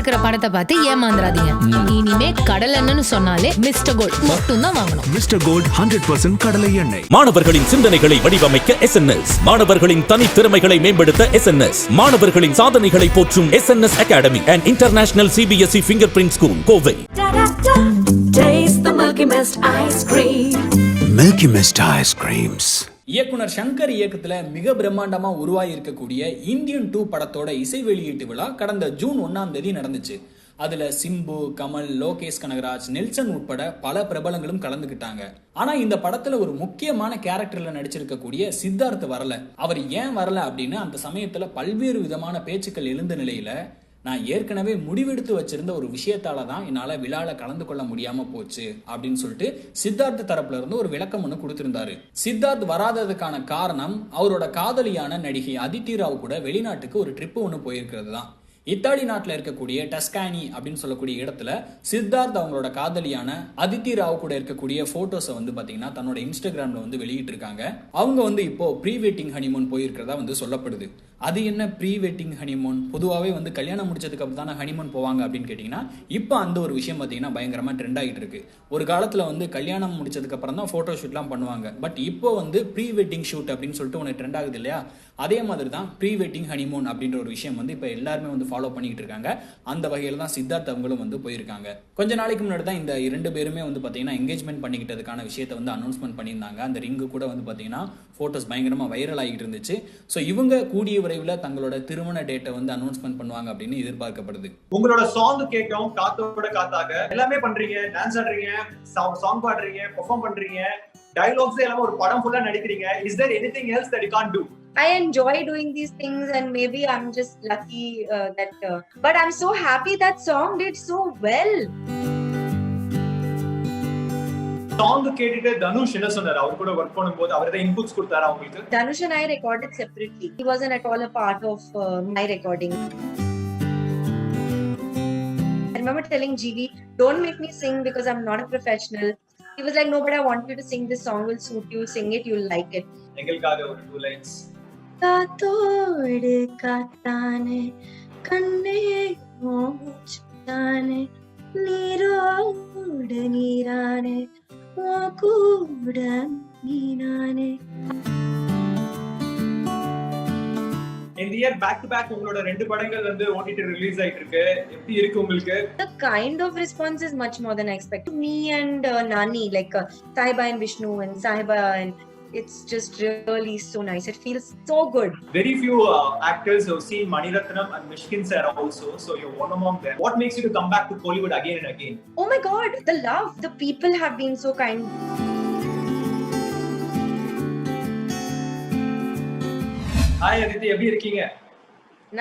இருக்கிற படத்தை பார்த்து ஏமாந்துராதீங்க. இனிமே கடல் எண்ணெய்னு சொன்னாலே மிஸ்டர் கோல்ட் மட்டும் தான் வாங்கணும். மிஸ்டர் கோல்ட் 100% கடலை எண்ணெய். மாணவர்களின் சிந்தனைகளை வடிவமைக்க SNS, மாணவர்களின் தனித்திறமைகளை மேம்படுத்த SNS, மாணவர்களின் சாதனைகளை போற்றும் SNS Academy and International CBSE Fingerprint School, Kovai. Taste the Milky Mist ice cream. Milky Mist ice creams. இயக்குனர் சங்கர் இயக்கத்துல மிக பிரம்மாண்டமா உருவாகி இருக்கக்கூடிய இந்தியன் 2 படத்தோட இசை வெளியீட்டு விழா கடந்த ஜூன் 1ஆம் தேதி நடந்துச்சு. அதுல சிம்பு, கமல், லோகேஷ் கனகராஜ், நெல்சன் உட்பட பல பிரபலங்களும் கலந்துகிட்டாங்க. ஆனா இந்த படத்துல ஒரு முக்கியமான கேரக்டர்ல நடிச்சிருக்கக்கூடிய சித்தார்த் வரல. அவர் ஏன் வரல அப்படின்னு அந்த சமயத்துல பல்வேறு விதமான பேச்சுக்கள் எழுந்த நிலையில நான் ஏற்கனவே முடிவெடுத்து வச்சிருந்த ஒரு விஷயத்தால தான் என்னால விழால கலந்து கொள்ள முடியாம போச்சு அப்படின்னு சொல்லிட்டு சித்தார்த் தரப்புல இருந்து ஒரு விளக்கம் ஒன்று கொடுத்திருந்தாரு. சித்தார்த் வராததுக்கான காரணம் அவரோட காதலியான நடிகை அதித்தி ராவ் கூட வெளிநாட்டுக்கு ஒரு ட்ரிப் ஒன்று போயிருக்கிறது தான். இத்தாலி நாட்டில் இருக்கக்கூடிய டஸ்கானி அப்படின்னு சொல்லக்கூடிய இடத்துல சித்தார்த் அவங்களோட காதலியான அதித்தி ராவ் கூட இருக்கக்கூடிய போட்டோஸை வந்து பாத்தீங்கன்னா தன்னோட இன்ஸ்டாகிராம்ல வந்து வெளியிட்டு இருக்காங்க. அவங்க வந்து இப்போ ப்ரீ வெட்டிங் ஹனிமூன் போயிருக்கிறதா வந்து சொல்லப்படுது. அது என்ன ப்ரீ வெட்டிங் ஹனிமூன்? பொதுவாகவே வந்து கல்யாணம் முடிச்சதுக்கு அப்புறம் தானே ஹனிமூன் போவாங்க அப்படின்னு கேட்டிங்கன்னா இப்போ அந்த ஒரு விஷயம் பார்த்தீங்கன்னா பயங்கரமாக ட்ரெண்ட் ஆகிட்டு இருக்கு. ஒரு காலத்தில் வந்து கல்யாணம் முடிச்சதுக்கு அப்புறம் தான் ஃபோட்டோ ஷூட்லாம் பண்ணுவாங்க. பட் இப்போ வந்து ப்ரீ வெட்டிங் ஷூட் அப்படின்னு சொல்லிட்டு ஒன்று ட்ரெண்ட் ஆகுது இல்லையா? அதே மாதிரி தான் ப்ரீ வெட்டிங் ஹனிமூன் அப்படின்ற ஒரு விஷயம் வந்து இப்போ எல்லாருமே வந்து ஃபாலோ பண்ணிக்கிட்டு இருக்காங்க. அந்த வகையில் தான் சித்தார்த் அவங்களும் வந்து போயிருக்காங்க. கொஞ்ச நாளைக்கு முன்னாடி தான் இந்த 2 பேருமே வந்து பார்த்தீங்கன்னா என்கேஜ்மெண்ட் பண்ணிக்கிட்டதுக்கான விஷயத்தை வந்து அனௌன்ஸ்மெண்ட் பண்ணியிருந்தாங்க. அந்த ரிங்கு கூட வந்து பார்த்தீங்கன்னா ஃபோட்டோஸ் பயங்கரமாக வைரல் ஆகிட்டு இருந்துச்சு. ஸோ இவங்க கூடிய விரைவில் தங்களோட திருமண டேட்டை வந்து அனௌன்ஸ்மெண்ட் பண்ணுவாங்க அப்படின்னு எதிர்பார்க்கப்படுது. உங்களோட சாங் கேட்டோம், காத்தோட காத்தாக எல்லாமே பண்றீங்க, டான்ஸ் ஆடுறீங்க, சாங் பாடுறீங்க, பெர்ஃபார்ம் பண்றீங்க, டயலாக்ஸ் எல்லாம் ஒரு படம் ஃபுல்லா நடிக்கிறீங்க. Is there anything else that you can't do? I enjoy doing these things and maybe I'm just lucky but I'm so happy that song did so well. Song கேட்டிட்டு தனுஷ் என்ன சொன்னாரு? அவர் கூட வர்க் பண்ணும்போது அவர் ஏதாவது இன்புட்ஸ் கொடுத்தாரா உங்களுக்கு? Dhanush and I recorded separately. He wasn't at all a part of my recording. I remember telling GV, don't make me sing because I'm not a professional. He was like, no, but I want you to sing this song, will suit you, sing it, you'll like it. எங்களுக்காக ஒரு 2 lines. காத்தோடு காத்தானே கண்ணே மோச்சானே நீரோடு நீரானே ஓ கூட நீனானே. இந்த year back to back உங்களோட 2 படங்கள் வந்து OTT release ஆயிட்டு இருக்கு. எப்படி இருக்கு உங்களுக்கு? The kind of response is much more than I expected. Me and Nani, like Sahiba and Vishnu and Sahiba, and it's just really so nice. It feels so good. Very few actors have seen Mani Ratnam and Mishkin sir also, so you're one among them. What makes you to come back to Kollywood again and again? Oh my God, the love, the people have been so kind. Hi Aditi, எப்படி இருக்கீங்க?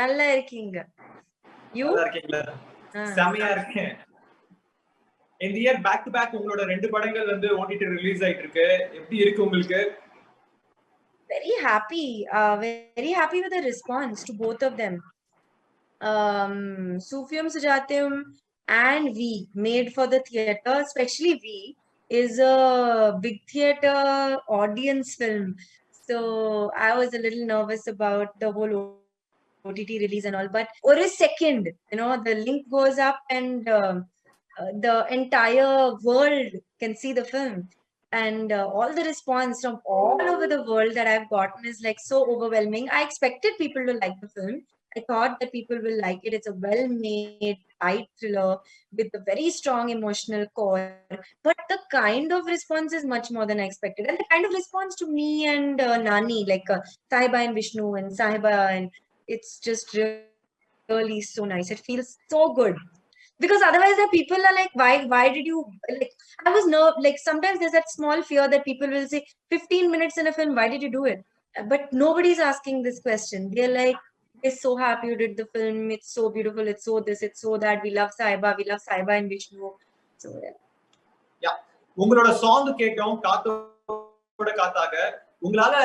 நல்லா இருக்கீங்க. You? நல்லா இருக்கீங்களா? செமையா இருக்கேன். இந்த year back to back உங்களோட 2 படங்கள் வந்து ஓடிடி ரிலீஸ் ஆயிட்டு இருக்கு. எப்படி இருக்கு உங்களுக்கு? Very happy with the response to both of them. Sufiyam Sujatim and V, made for the theater, especially V, is a big theater audience film. So I was a little nervous about the whole OTT release and all, but for a second, the link goes up and the entire world can see the film. And all the response from all over the world that I've gotten is like so overwhelming. I expected people to like the film. I thought that people will like it. It's a well-made, light thriller with a very strong emotional core. But the kind of response is much more than I expected. And the kind of response to me and Nani, like Sahiba and Vishnu and Sahiba, and it's just really so nice. It feels so good. Because otherwise the people are like, why did you, like, I was like, sometimes there's that small fear that people will say 15 minutes in a film, why did you do it? But nobody's asking this question. They're like, we're so happy you did the film, it's so beautiful, it's so this, it's so that, we love Sahiba and Vishnu. So yeah, உங்களோட song கேட்டோம், காத்தோட காத்தாக உங்களால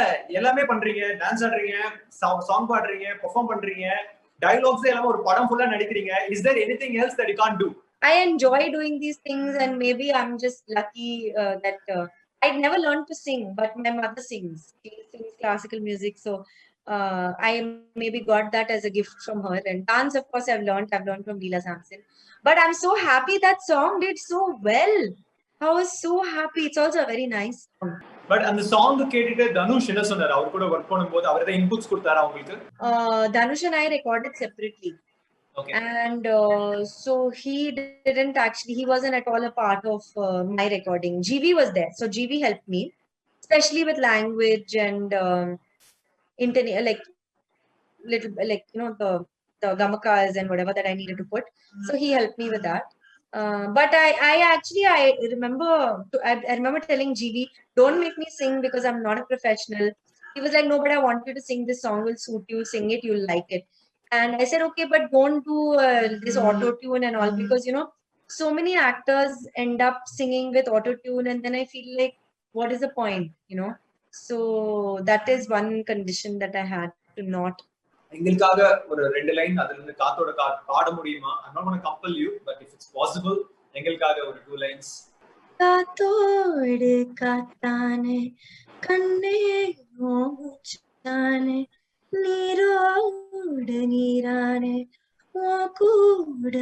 எல்லாமே பண்றீங்க, dance ஆடுறீங்க, song பாடுறீங்க, perform பண்றீங்க, dialogues எல்லாம் ஒரு படம் ஃபுல்லா நடிக்கிறீங்க. Is there anything else that you can't do? I enjoy doing these things and maybe I'm just lucky that I'd never learned to sing, but my mother sings. She sings classical music, so I maybe got that as a gift from her. And dance, of course, I've learned from Leela Sampson. But I'm so happy that song did so well. I was so happy. It's also a very nice song. But அந்த song கேட்டுட்டு தனுஷ் என்ன சொன்னாரு? அவர் கூட work பண்ணும்போது அவர் ஏதாவது inputs கொடுத்தாரா உங்களுக்கு? Dhanush and I recorded separately. Okay. And so he didn't actually, he wasn't at all a part of my recording. GV was there. So GV helped me, especially with language and internet, like little, like, you know, the gamakas and whatever that I needed to put. So he helped me with that. But I actually, I remember telling GV, don't make me sing because I'm not a professional. He was like, no, but I want you to sing this song, will suit you, sing it, you'll like it. And I said, okay, but don't do this auto tune and all, because, you know, so many actors end up singing with auto tune, and then I feel like, what is the point, you know? So that is one condition that I had to not. எங்களுக்காக ஒரு 2 line அதுல இருந்து காத்தோட பாட முடியுமா? I'm not going to compel you, but if it's possible, எங்களுக்காக ஒரு 2 lines. காத்தோடு காத்தானே கண்ணே மூச்சானே நீரோடு நீரானே ஓ கூட